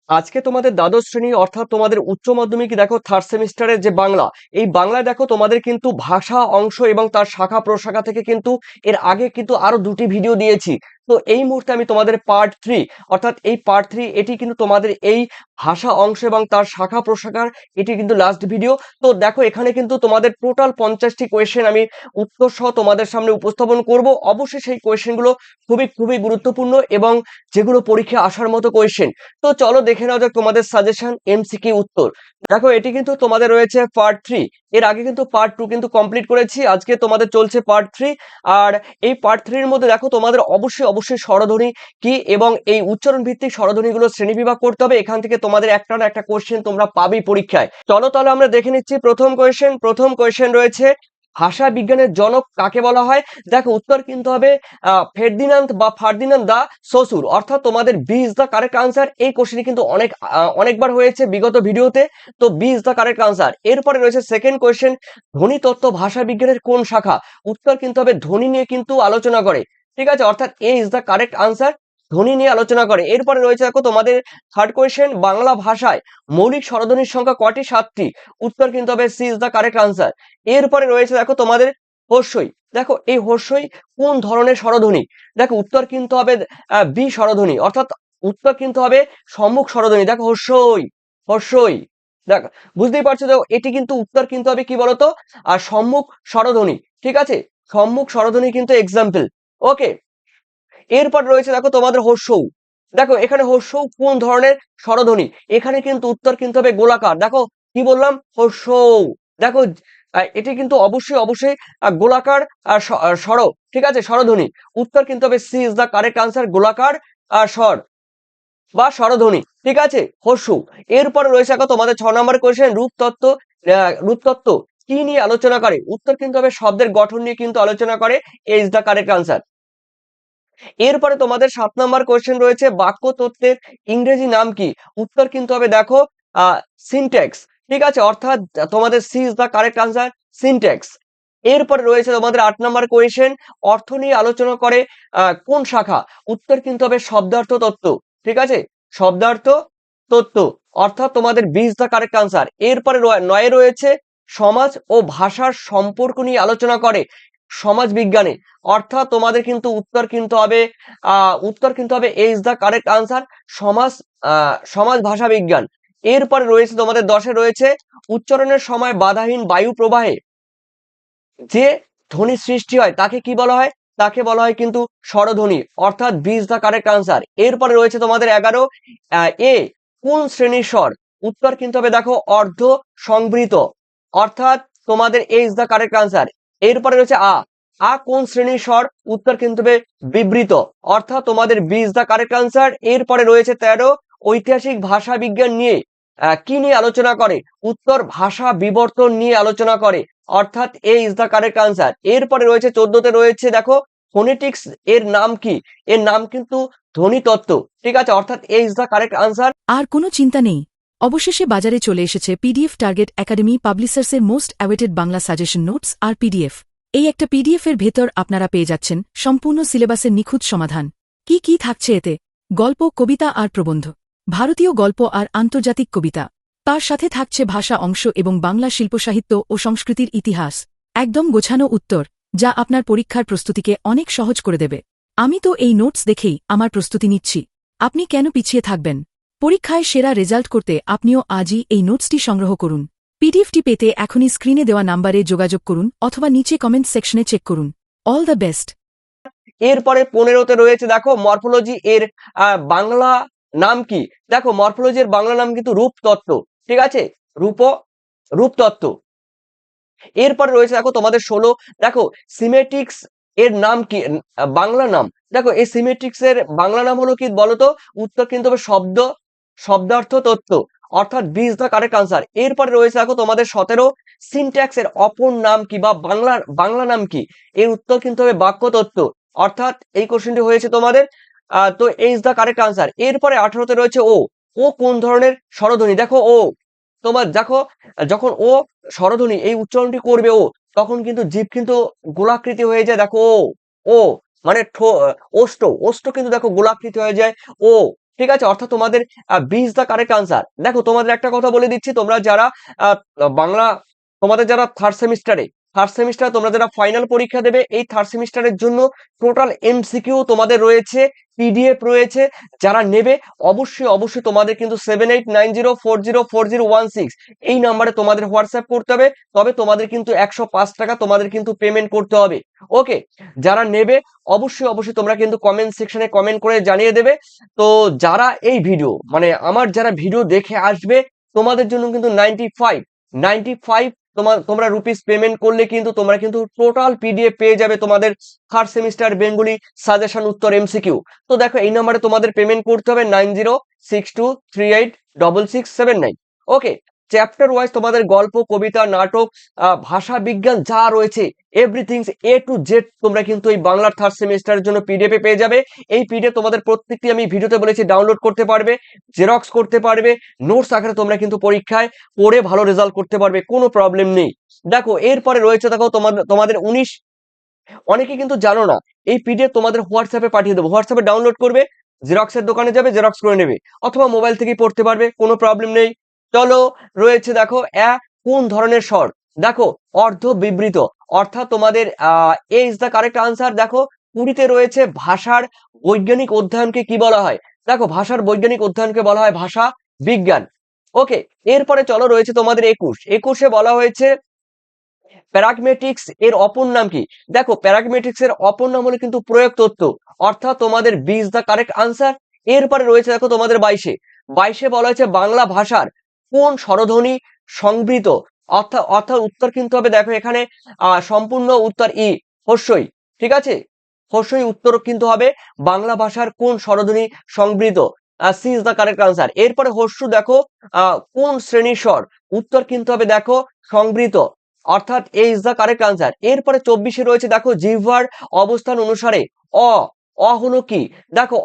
আজকে তোমাদের দ্বাদশ শ্রেণী অর্থাৎ তোমাদের উচ্চ মাধ্যমিক দেখো থার্ড সেমিস্টারের যে বাংলা, এই বাংলায় দেখো তোমাদের কিন্তু ভাষা অংশ এবং তার শাখা প্রশাখা থেকে কিন্তু এর আগে কিন্তু আরো দুটি ভিডিও দিয়েছি। তো এই মুহূর্তে আমি তোমাদের পার্ট 3, অর্থাৎ এই পার্ট 3 এটি কিন্তু তোমাদের এই ভাষা অংশ এবং তার শাখা প্রশাখার এটি কিন্তু লাস্ট ভিডিও। তো দেখো এখানে কিন্তু তোমাদের টোটাল 50টি কোয়েশ্চেন আমি উত্তর সহ তোমাদের সামনে উপস্থাপন করব। অবশ্যই সেই কোয়েশ্চেনগুলো খুবই খুবই গুরুত্বপূর্ণ এবং যেগুলো পরীক্ষায় আসার মতো কোয়েশ্চেন। তো চলো দেখে নেওয়া যাক তোমাদের সাজেশন এমসিকিউ উত্তর। দেখো এটি কিন্তু তোমাদের রয়েছে পার্ট 3। এর আগে কিন্তু পার্ট 2 কিন্তু কমপ্লিট করেছি, আজকে তোমাদের চলছে পার্ট 3। আর এই পার্ট 3 এর মধ্যে দেখো তোমাদের অবশ্যই অবশ্যই স্বরধ্বনি কি এবং এই উচ্চারণ ভিত্তিক স্বরধ্বনিগুলো শ্রেণীবিভাগ করতে হবে। এখান থেকে তোমাদের একটা না একটা কোশ্চেন তোমরা পাবেই পরীক্ষায়। চলো তাহলে আমরা দেখে নিচ্ছি প্রথম কোয়েশ্চেন রয়েছে, ভাষা বিজ্ঞানের জনক কাকে বলা হয়? দেখো উত্তর কিন্তু হবে ফের্দিনান্দ বা ফার্দিনান্দ দা শ্বশুর, অর্থাৎ তোমাদের B is the correct answer. এই কোশ্চেনটি কিন্তু অনেকবার হয়েছে বিগত ভিডিওতে, তো B is the correct answer. এরপরে রয়েছে সেকেন্ড কোশ্চেন, ধ্বনি তত্ত্ব ভাষা বিজ্ঞানের কোন শাখা? উত্তর কিন্তু হবে ধ্বনি নিয়ে কিন্তু আলোচনা করে, ঠিক আছে, অর্থাৎ A is the correct answer, ধ্বনি নিয়ে আলোচনা করে। এরপরে রয়েছে দেখো তোমাদের থার্ড কোশ্চেন, বাংলা ভাষায় মৌলিক স্বরধ্বনির সংখ্যা কটি? 7টি। উত্তর কিন্তু হবে C is the correct answer. এরপরে রয়েছে দেখো তোমাদের হর্ষই। দেখো এই হর্ষই কোন ধরনের স্বরধ্বনি? দেখো উত্তর কিন্তু হবে বি স্বরধ্বনি, অর্থাৎ উত্তর কিন্তু হবে সম্মুখ স্বরধ্বনি। দেখো হর্ষই, হর্ষই, দেখো বুঝতেই পারছো। দেখো এটি কিন্তু উত্তর কিন্তু হবে কি বলতো, আর সম্মুখ স্বরধ্বনি, ঠিক আছে, সম্মুখ স্বরধ্বনি কিন্তু এক্সাম্পল। ওকে, এরপর রয়েছে দেখো তোমাদের হর্ষৌ। দেখো এখানে হর্ষৌ কোন ধরনের স্বরধ্বনি? এখানে কিন্তু উত্তর কিন্তু হবে গোলাকার। দেখো কি বললাম, হর্ষৌ। দেখো এটি কিন্তু অবশ্যই অবশ্যই গোলাকার স্বর, ঠিক আছে, স্বরধ্বনি। উত্তর কিন্তু হবে C is the correct answer, গোলাকার স্বর বা স্বরধ্বনি, ঠিক আছে, হর্ষৌ। এরপরে রয়েছে দেখো তোমাদের 6 নম্বর কোয়েশ্চেন, রূপতত্ত্ব। রূপতত্ত্ব কি নিয়ে আলোচনা করে? উত্তর কিন্তু হবে শব্দের গঠন নিয়ে কিন্তু আলোচনা করে, এ ইজ দা কারেক্ট আনসার। এরপরে তোমাদের 7 নম্বর কোয়েশ্চেন রয়েছে, বাক্য তত্ত্বের ইংরেজি নাম কি? উত্তর কিন্তু হবে দেখো সিনট্যাক্স, ঠিক আছে, অর্থাৎ তোমাদের C is the correct answer, syntax. এরপরে রয়েছে তোমাদের 8 নম্বর কোয়েশ্চেন, অর্থ নিয়ে আলোচনা করে কোন শাখা? উত্তর কিন্তু হবে শব্দার্থ তত্ত্ব, ঠিক আছে, শব্দার্থ তত্ত্ব, অর্থাৎ তোমাদের B is the correct answer. এরপরে 9 রয়েছে, সমাজ ও ভাষার সম্পর্ক নিয়ে আলোচনা করে সমাজ বিজ্ঞানে, অর্থাৎ তোমাদের কিন্তু উত্তর কিন্তু হবে এ ইজ দা কারেক্ট আনসার, সমাজ সমাজ ভাষা বিজ্ঞান। এরপরে রয়েছে তোমাদের 10-এ রয়েছে, উচ্চারণের সময় বাধাহীন বায়ু প্রবাহে যে ধ্বনি সৃষ্টি হয় তাকে কি বলা হয়? তাকে বলা হয় কিন্তু স্বরধ্বনি, অর্থাৎ B is the correct answer. এরপরে রয়েছে তোমাদের 11, এ কোন শ্রেণীর স্বর? উত্তর কিন্তু হবে দেখো অর্ধ সংবৃত, অর্থাৎ তোমাদের এ ইজ দা কারেক্ট আনসার। এরপরে রয়েছে আ কোন শ্রেণীর স্বর? উত্তর কিন্তু হবে বিবৃত, অর্থাৎ তোমাদের B is the correct answer. এরপরে রয়েছে 13, ঐতিহাসিক ভাষা বিজ্ঞান নিয়ে কি নিয়ে আলোচনা করে? উত্তর ভাষা বিবর্তন নিয়ে আলোচনা করে, অর্থাৎ A is the correct answer. এরপরে রয়েছে 14তে রয়েছে দেখো, ফোনেটিক্স এর নাম কি? এর নাম কিন্তু ধ্বনিতত্ত্ব, ঠিক আছে, অর্থাৎ A is the correct answer. আর কোনো চিন্তা নেই, অবশেষে বাজারে চলে এসেছে পিডিএফ টার্গেট একাডেমি পাবলিশার্সের most awaited Bangla suggestion notes আর পিডিএফ। এই একটা পিডিএফ এর ভেতর আপনারা পেয়ে যাচ্ছেন সম্পূর্ণ সিলেবাসের নিখুঁত সমাধান। কি কি থাকছে এতে? গল্প, কবিতা আর প্রবন্ধ, ভারতীয় গল্প আর আন্তর্জাতিক কবিতা, তার সাথে থাকছে ভাষা অংশ এবং বাংলা শিল্পসাহিত্য ও সংস্কৃতির ইতিহাস। একদম গোছানো উত্তর, যা আপনার পরীক্ষার প্রস্তুতিকে অনেক সহজ করে দেবে। আমি তো এই নোটস দেখেই আমার প্রস্তুতি নিচ্ছি। আপনি কেন পিছিয়ে থাকবেন? পরীক্ষায় সেরা রেজাল্ট করতে আপনিও আজই এই নোটসটি সংগ্রহ করুন। পিডিএফটি পেতে এখনই স্ক্রিনে দেওয়া নাম্বারে যোগাযোগ করুন অথবা নিচে কমেন্ট সেকশনে চেক করুন। All the best. এরপরে 15তে রয়েছে দেখো, মরফোলজি এর বাংলা নাম কি? দেখো মরফোলজি এর বাংলা নাম কিন্তু রূপতত্ত্ব, ঠিক আছে, রূপ রূপতত্ত্ব। এরপরে রয়েছে দেখো তোমাদের 16, দেখো সিমেটিক্স এর নাম কি? বাংলা নাম। দেখো এই সিমেটিক্স এর বাংলা নাম হলো কি বলতো? উত্তর কিন্তু হবে শব্দার্থ তত্ত্ব, অর্থাৎ B is the correct answer. এরপরে রয়েছে দেখো তোমাদের 17, সিনট্যাক্স এর অপর নাম কি বা বাংলা নাম কি? এর উত্তর কিন্তু হবে বাক্যতত্ত্ব, অর্থাৎ এই কোশ্চেনটি হয়েছে তোমাদের, তো এ ইজ দা কারেক্ট আনসার। এরপরে 18তে রয়েছে ও কোন ধরনের স্বরধ্বনি? দেখো তোমার দেখো যখন স্বরধ্বনি এই উচ্চারণটি করবে তখন কিন্তু জিভ কিন্তু গোলাকৃতি হয়ে যায়। দেখো ও মানে ওষ্ঠ ওষ্ঠ কিন্তু দেখো গোলাকৃতি হয়ে যায়। ও ঠিক আছে, অর্থাৎ তোমাদের 20 দা কারেক্ট আনসার। দেখো তোমাদের একটা কথা বলে দিচ্ছি, তোমরা যারা আহ, বাংলা, তোমাদের যারা থার্ড সেমিস্টার তোমরা যারা ফাইনাল পরীক্ষা দেবে, এই থার্ড সেমিস্টারের জন্য টোটাল এমসিকিউ তোমাদের রয়েছে, পিডিএফ রয়েছে। যারা নেবে অবশ্যই অবশ্যই তোমাদের কিন্তু 7890404016 এই নাম্বারে তোমাদের হোয়াটসঅ্যাপ করতে হবে। তবে তোমাদের কিন্তু 105 টাকা তোমাদের কিন্তু পেমেন্ট করতে হবে। ওকে, যারা নেবে অবশ্যই অবশ্যই তোমরা কিন্তু কমেন্ট সেকশনে কমেন্ট করে জানিয়ে দেবে। তো যারা এই ভিডিও মানে আমার যারা ভিডিও দেখে আসবে, তোমাদের জন্য কিন্তু 95 তোমরা রুপিস পেমেন্ট করলে কিন্তু তোমরা কিন্তু টোটাল পিডিএফ পেয়ে যাবে তোমাদের থার্ড সেমিস্টার বেঙ্গলি সাজেশন উত্তর এমসিকিউ। তো দেখো এই নাম্বারে তোমাদের পেমেন্ট করতে হবে 9062386679। ওকে, চ্যাপ্টার ওয়াইজ তোমাদের গল্প, কবিতা, নাটক, ভাষা বিজ্ঞান যা রয়েছে এভরিথিং A to Z তোমরা কিন্তু এই বাংলার থার্ড সেমিস্টারের জন্য পিডিএফ এ পেয়ে যাবে। এই পিডিএফ তোমাদের প্রত্যেকটি আমি ভিডিওতে বলেছি ডাউনলোড করতে পারবে, জেরক্স করতে পারবে, নোটস আকারে তোমরা কিন্তু পরীক্ষায় পড়ে ভালো রেজাল্ট করতে পারবে, কোনো প্রবলেম নেই। দেখো এরপরে রয়েছে, দেখো তোমাদের তোমাদের 19, অনেকে কিন্তু জানো না, এই পিডিএফ তোমাদের হোয়াটসঅ্যাপে পাঠিয়ে দেবো, হোয়াটসঅ্যাপে ডাউনলোড করবে, জেরক্সের দোকানে যাবে, জেরক্স করে নেবে, অথবা মোবাইল থেকেই পড়তে পারবে, কোনো প্রবলেম নেই। চলো, রয়েছে দেখো কোন ধরনের স্বর। দেখো অর্ধ বিবৃত, অর্থাৎ তোমাদের এ ইজ দ্য কারেক্ট আনসার। দেখো 20তে রয়েছে ভাষার বৈজ্ঞানিক অধ্যয়নকে কি বলা হয়। দেখো ভাষার বৈজ্ঞানিক অধ্যয়নকে বলা হয় ভাষা বিজ্ঞান। ওকে, এরপরে চলো রয়েছে তোমাদের 21 বলা হয়েছে প্যারাগমেটিক্স এর অপর নাম কি। দেখো প্যারাগমেটিক্স এর অপর নাম হলো কিন্তু প্রয়োগ তত্ত্ব, অর্থাৎ তোমাদের 20 দা কারেক্ট আনসার। এরপরে রয়েছে দেখো তোমাদের 22 বলা হয়েছে বাংলা ভাষার কোন স্বরধ্বনি সংবৃত, অর্থাৎ অর্থাৎ উত্তর কিন্তু হবে, দেখো এখানে সম্পূর্ণ উত্তর হর্ষই। ঠিক আছে, হর্ষই উত্তর কিন্তু হবে বাংলা ভাষার কোন স্বরধ্বনি সংবৃত, C is the correct answer. এরপরে হর্ষু দেখো কোন শ্রেণীর স্বর, উত্তর কিন্তু হবে দেখো সংবৃত, অর্থাৎ A is the correct answer. এরপরে 24 রয়েছে দেখো জিহ্বার অবস্থান অনুসারে অ, অ হলো কি। দেখো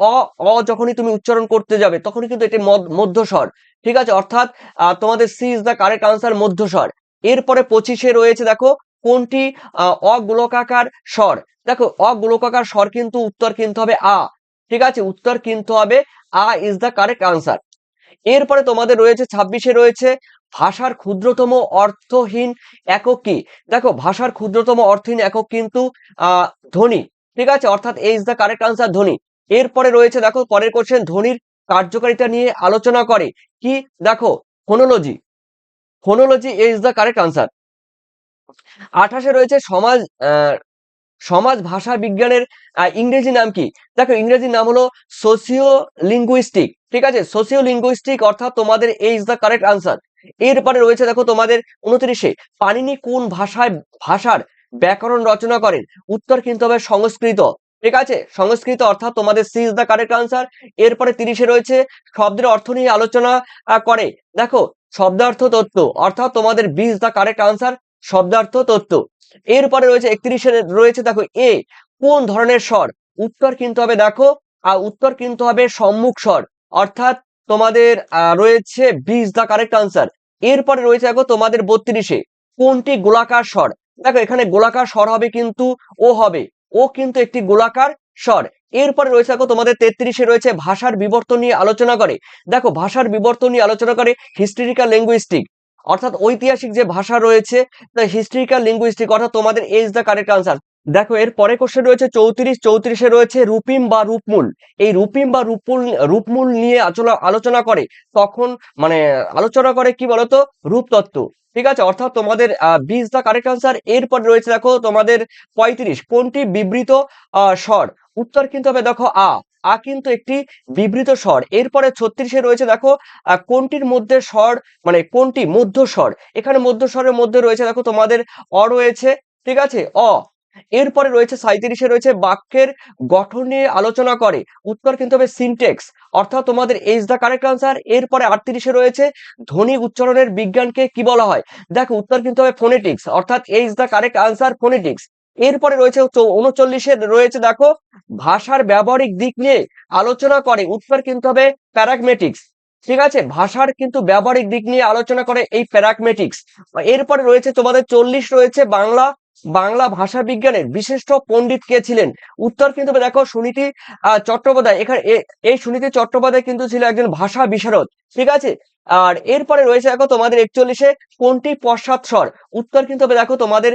অ যখনই তুমি উচ্চারণ করতে যাবে তখনই কিন্তু এটি মধ্যস্বর। ঠিক আছে, অর্থাৎ তোমাদের C is the correct answer মধ্যস্বর। এরপরে 25 রয়েছে দেখো কোনটি অগোলকাকার স্বর। দেখো অগোলকাকার স্বর কিন্তু উত্তর কিন্তু হবে আ। ঠিক আছে, উত্তর কিন্তু হবে A is the correct answer. এরপরে তোমাদের রয়েছে 26 রয়েছে ভাষার ক্ষুদ্রতম অর্থহীন একক কি। দেখো ভাষার ক্ষুদ্রতম অর্থহীন একক কিন্তু ধ্বনি। ঠিক আছে, অর্থাৎ A is the correct answer ধ্বনি। এরপরে রয়েছে দেখো পরের কোশ্চেন ধ্বনির কার্যকারিতা নিয়ে আলোচনা করে কি। দেখো phonology, phonology A is the correct answer. 28 রয়েছে সমাজ সমাজ ভাষা বিজ্ঞানের ইংরেজি নাম কি। দেখো ইংরেজি নাম হলো সোসিও লিঙ্গুইস্টিক। ঠিক আছে, সোসিও লিঙ্গুইস্টিক, অর্থাৎ তোমাদের এ ইজ দা কারেক্ট আনসার। এরপরে রয়েছে দেখো তোমাদের 29 পানিনি কোন ভাষার ব্যাকরণ রচনা করেন, উত্তর কিন্তু হবে সংস্কৃত। ঠিক আছে, সংস্কৃত, অর্থাৎ তোমাদের C is the correct answer. এরপরে 30 রয়েছে শব্দের অর্থ নিয়ে আলোচনা করে। দেখো শব্দার্থ তত্ত্ব, অর্থাৎ তোমাদের 20 দা কারেক্ট আনসার শব্দার্থ তত্ত্ব। এরপরে রয়েছে 31 রয়েছে দেখো এ কোন ধরনের স্বর, উত্তর কিন্তু হবে দেখো উত্তর কিন্তু হবে সম্মুখ স্বর, অর্থাৎ তোমাদের রয়েছে 20 দা কারেক্ট আনসার। এরপরে রয়েছে দেখো তোমাদের 32 কোনটি গোলাকার স্বর। দেখো এখানে গোলাকার স্বর হবে কিন্তু ও হবে, ও কিন্তু একটি গোলাকার স্বর। এরপরে রয়েছে দেখো তোমাদের 33 রয়েছে ভাষার বিবর্তন নিয়ে আলোচনা করে। দেখো ভাষার বিবর্তন নিয়ে আলোচনা করে হিস্টোরিক্যাল লিঙ্গুইস্টিক, অর্থাৎ ঐতিহাসিক যে ভাষা রয়েছে তা হিস্ট্রিক্যাল লিঙ্গুইস্টিক, অর্থাৎ তোমাদের এ ইজ দা কারেক্ট আনসার। দেখো এর পরে কোশ্চেন রয়েছে 34 রয়েছে রূপিম বা রূপমূল। এই রূপিম বা রূপমূল নিয়ে আলোচনা করে, তখন মানে আলোচনা করে কি বলতো রূপতত্ত্ব। ঠিক আছে, অর্থাৎ তোমাদের 20 দা কারেক্ট আনসার। এরপর রয়েছে দেখো তোমাদের 35 কোনটি বিবৃত স্বর, উত্তর কিন্তু হবে দেখো আ কিন্তু একটি বিবৃত স্বর। এরপরে 36 রয়েছে দেখো কোনটির মধ্যে স্বর মানে কোনটি মধ্যস্বর। এখানে মধ্যস্বরের মধ্যে রয়েছে দেখো তোমাদের অ রয়েছে। ঠিক আছে, অ। এরপরে রয়েছে 37 রয়েছে বাক্যের গঠন নিয়ে আলোচনা করে, উত্তর কিন্তু হবে সিনটেক্স, অর্থাৎ তোমাদের ইজ দা কারেক্ট আনসার। এরপরে 38 রয়েছে ধ্বনি উচ্চারণের বিজ্ঞানকে কি বলা হয়। দেখো উত্তর কিন্তু হবে ফোনেটিক্স, অর্থাৎ is the correct answer phonetics. এরপরে রয়েছে 39 রয়েছে দেখো ভাষার ব্যবহারিক দিক নিয়ে আলোচনা করে, উত্তর কিন্তু হবে প্যারাগমেটিক্স। ঠিক আছে, ভাষার কিন্তু ব্যবহারিক দিক নিয়ে আলোচনা করে এই প্যারাগমেটিক্স। এরপরে রয়েছে তোমাদের 40 রয়েছে বাংলা বাংলা ভাষা বিজ্ঞানের বিশিষ্ট পণ্ডিত কে ছিলেন? উত্তর কিন্তু দেখো সুনীতি চট্টোপাধ্যায়। এখানে এই সুনীতি চট্টোপাধ্যায় কিন্তু ছিল একজন ভাষা বিশারদ, ঠিক আছে। আর এরপরে রয়েছে দেখো তোমাদের 41-এ কোনটি পশ্চাৎ স্বর? উত্তর কিন্তু হবে দেখো তোমাদের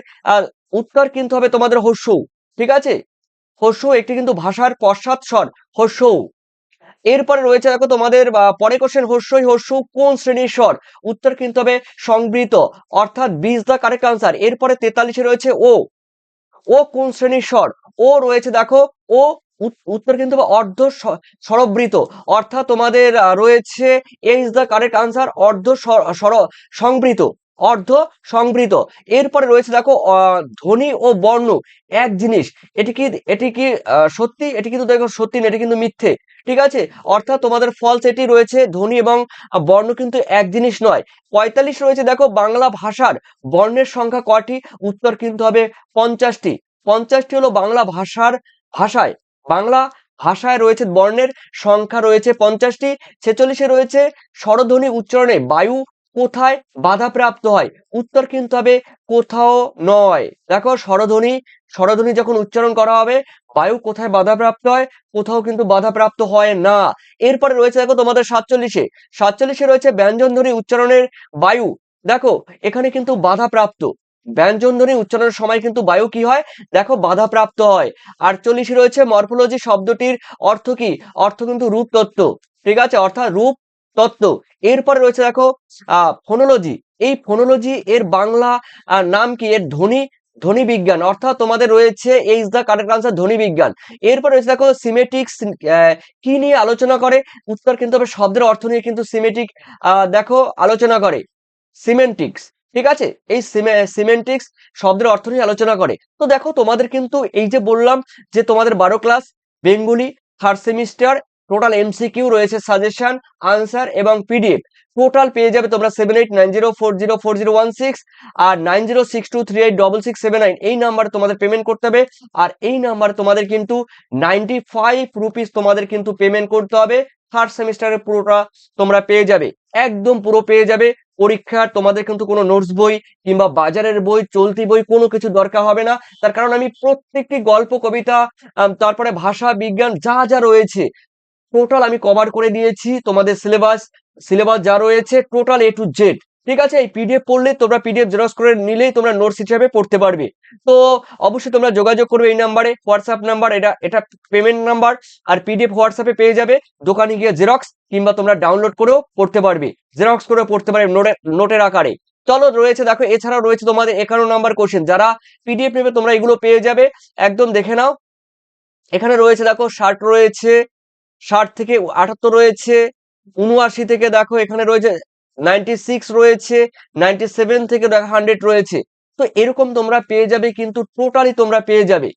উত্তর কিন্তু হবে তোমাদের হস্যউ, ঠিক আছে। হস্যউ একটি কিন্তু ভাষার পশ্চাৎ স্বর, হস্যউ। এরপরে রয়েছে দেখো তোমাদের পরে কোশ্চেন, হস্যই হস্যউ কোন শ্রেণীর স্বর? উত্তর কিন্তু হবে সংবৃত, অর্থাৎ B is the correct answer. এরপরে 43-এ রয়েছে ও, ও কোন শ্রেণীর স্বর? ও রয়েছে দেখো ও উত্তর কিন্তু হবে অর্ধ স্বরবৃত, অর্থাৎ তোমাদের রয়েছে এ ইজ দ্য কারেক্ট আনসার, অর্ধ সংবৃত, অর্ধ সংবৃত। এরপরে রয়েছে দেখো ধ্বনি ও বর্ণ এক জিনিস, এটি কি সত্যি? এটি কিন্তু দেখো সত্যি না, এটি কিন্তু মিথ্যে, ঠিক আছে। অর্থাৎ তোমাদের ফলস এটি রয়েছে, ধ্বনি এবং বর্ণ কিন্তু এক জিনিস নয়। 45 রয়েছে দেখো বাংলা ভাষার বর্ণের সংখ্যা কয়টি? উত্তর কিন্তু হবে 50টি। 50টি হলো বাংলা ভাষায় বাংলা ভাষায় রয়েছে বর্ণের সংখ্যা রয়েছে 50টি। 46-এ রয়েছে স্বরধ্বনি উচ্চারণে বায়ু কোথায় বাধাপ্রাপ্ত হয়? উত্তর কিন্তু হবে কোথাও নয়। দেখো স্বরধ্বনি যখন উচ্চারণ করা হবে বায়ু কোথায় বাধাপ্রাপ্ত হয়? কোথাও কিন্তু বাধাপ্রাপ্ত হয় না। এরপরে রয়েছে দেখো তোমাদের 47-এ রয়েছে ব্যঞ্জনধ্বনি উচ্চারণের বায়ু। দেখো এখানে কিন্তু বাধাপ্রাপ্ত, ব্যঞ্জনধ্বনি উচ্চারণের সময় কিন্তু বায়ু কি হয়? দেখো বাধাপ্রাপ্ত হয়। 48 রয়েছে মরফোলজি শব্দটির অর্থ কি? অর্থ কিন্তু রূপ তত্ত্ব, ঠিক আছে, অর্থাৎ রূপ তত্ত্ব। এরপরে রয়েছে দেখো ফোনোলজি, এই ফোনোলজি এর বাংলা নাম কি? এর ধ্বনি বিজ্ঞান, অর্থাৎ তোমাদের রয়েছে এই ইজ দা কারেক্ট আনসার, ধ্বনি বিজ্ঞান। এরপর রয়েছে দেখো সিমেটিক্স কি নিয়ে আলোচনা করে? উত্তর কিন্তু হবে শব্দের অর্থ নিয়ে কিন্তু সিমেটিক দেখো আলোচনা করে, সিমেন্টিক্স, ঠিক আছে। এই সিমেন্টিক্স শব্দের অর্থ নিয়ে আলোচনা করে। তো দেখো তোমাদের কিন্তু এই যে বললাম যে তোমাদের 12 class Bengali third semester total MCQ রয়েছে, সাজেশন, আনসার এবং পিডিএফ টোটাল পেয়ে যাবে তোমরা 7890404016 আর 9062386679 এই নাম্বারে তোমাদের পেমেন্ট করতে হবে। আর এই নাম্বারে তোমাদের কিন্তু 95 রুপিস তোমাদের কিন্তু পেমেন্ট করতে হবে। থার্ড সেমিস্টারের পুরোটা তোমরা পেয়ে যাবে, একদম পুরো পেয়ে যাবে। পরীক্ষার তোমাদের কিন্তু কোনো নোটস বই কিংবা বাজারের বই, চলতি বই কোনো কিছু দরকার হবে না। তার কারণ আমি প্রত্যেকটি গল্প, কবিতা, তারপরে ভাষা বিজ্ঞান যা যা রয়েছে টোটাল আমি কভার করে দিয়েছি। তোমাদের সিলেবাস যা রয়েছে টোটাল এ টু জেড, ঠিক আছে। এই পিডিএফ পড়লে তোমরা পিডিএফ জেরক্স করে নিলেই তোমরা নোটস হিসেবে পড়তে পারবে। তো অবশ্যই তোমরা যোগাযোগ করবে এই নাম্বারে, হোয়াটসঅ্যাপ নাম্বার, এটা পেমেন্ট নাম্বার। আর পিডিএফ হোয়াটসঅ্যাপে পেয়ে যাবে, দোকানে গিয়ে জেরক্স কিংবা তোমরা ডাউনলোড করেও পড়তে পারবে, জেরক্স করেও পড়তে পারবে নোটের আকারে। চলো রয়েছে দেখো, এছাড়াও রয়েছে তোমাদের 51 নাম্বার কোশ্চেন, যারা পিডিএফ নেবে তোমরা এগুলো পেয়ে যাবে, একদম দেখে নাও। এখানে রয়েছে দেখো 60 রয়েছে, 60 থেকে 78 রয়েছে, 79 থেকে দেখো এখানে রয়েছে 96 রয়েছে, 97 থেকে দেখো 100 রয়েছে। তো এরকম তোমরা পেয়ে যাবে, কিন্তু টোটালি তোমরা পেয়ে যাবে,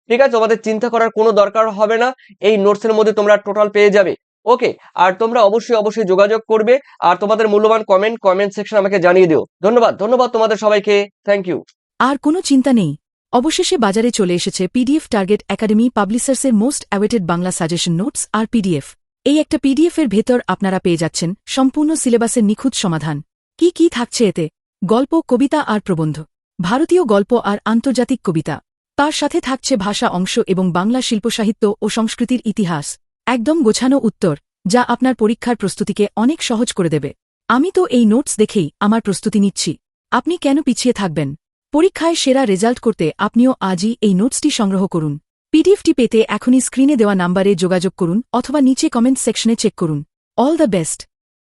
ঠিক আছে। তোমাদের চিন্তা করার কোনো দরকার হবে না, এই নোটসের মধ্যে তোমরা টোটাল পেয়ে যাবে। ওকে, আর তোমরা অবশ্যই যোগাযোগ করবে। আর তোমাদের মূল্যবান কমেন্ট সেকশন আমাকে জানিয়ে দিও। ধন্যবাদ তোমাদের সবাইকে, থ্যাংক ইউ। আর কোনো চিন্তা নেই, অবশেষে বাজারে চলে এসেছে পিডিএফ টার্গেট একাডেমি পাবলিশার্সের most awaited Bangla suggestion notes আর পিডিএফ। এই একটা পিডিএফ এর ভেতর আপনারা পেয়ে যাচ্ছেন সম্পূর্ণ সিলেবাসের নিখুঁত সমাধান। কি থাকছে এতে? গল্প, কবিতা আর প্রবন্ধ, ভারতীয় গল্প আর আন্তর্জাতিক কবিতা, তার সাথে থাকছে ভাষা অংশ এবং বাংলা শিল্পসাহিত্য ও সংস্কৃতির ইতিহাস। একদম গোছানো উত্তর, যা আপনার পরীক্ষার প্রস্তুতিকে অনেক সহজ করে দেবে। আমি তো এই নোটস দেখেই আমার প্রস্তুতি নিচ্ছি, আপনি কেন পিছিয়ে থাকবেন? পরীক্ষায় সেরা রেজাল্ট করতে আপনিও আজই এই নোটসটি সংগ্রহ করুন। পিডিএফটি পেতে এখনই স্ক্রিনে দেওয়া নাম্বারে যোগাযোগ করুন অথবা নিচে কমেন্ট সেকশনে চেক করুন। All the best.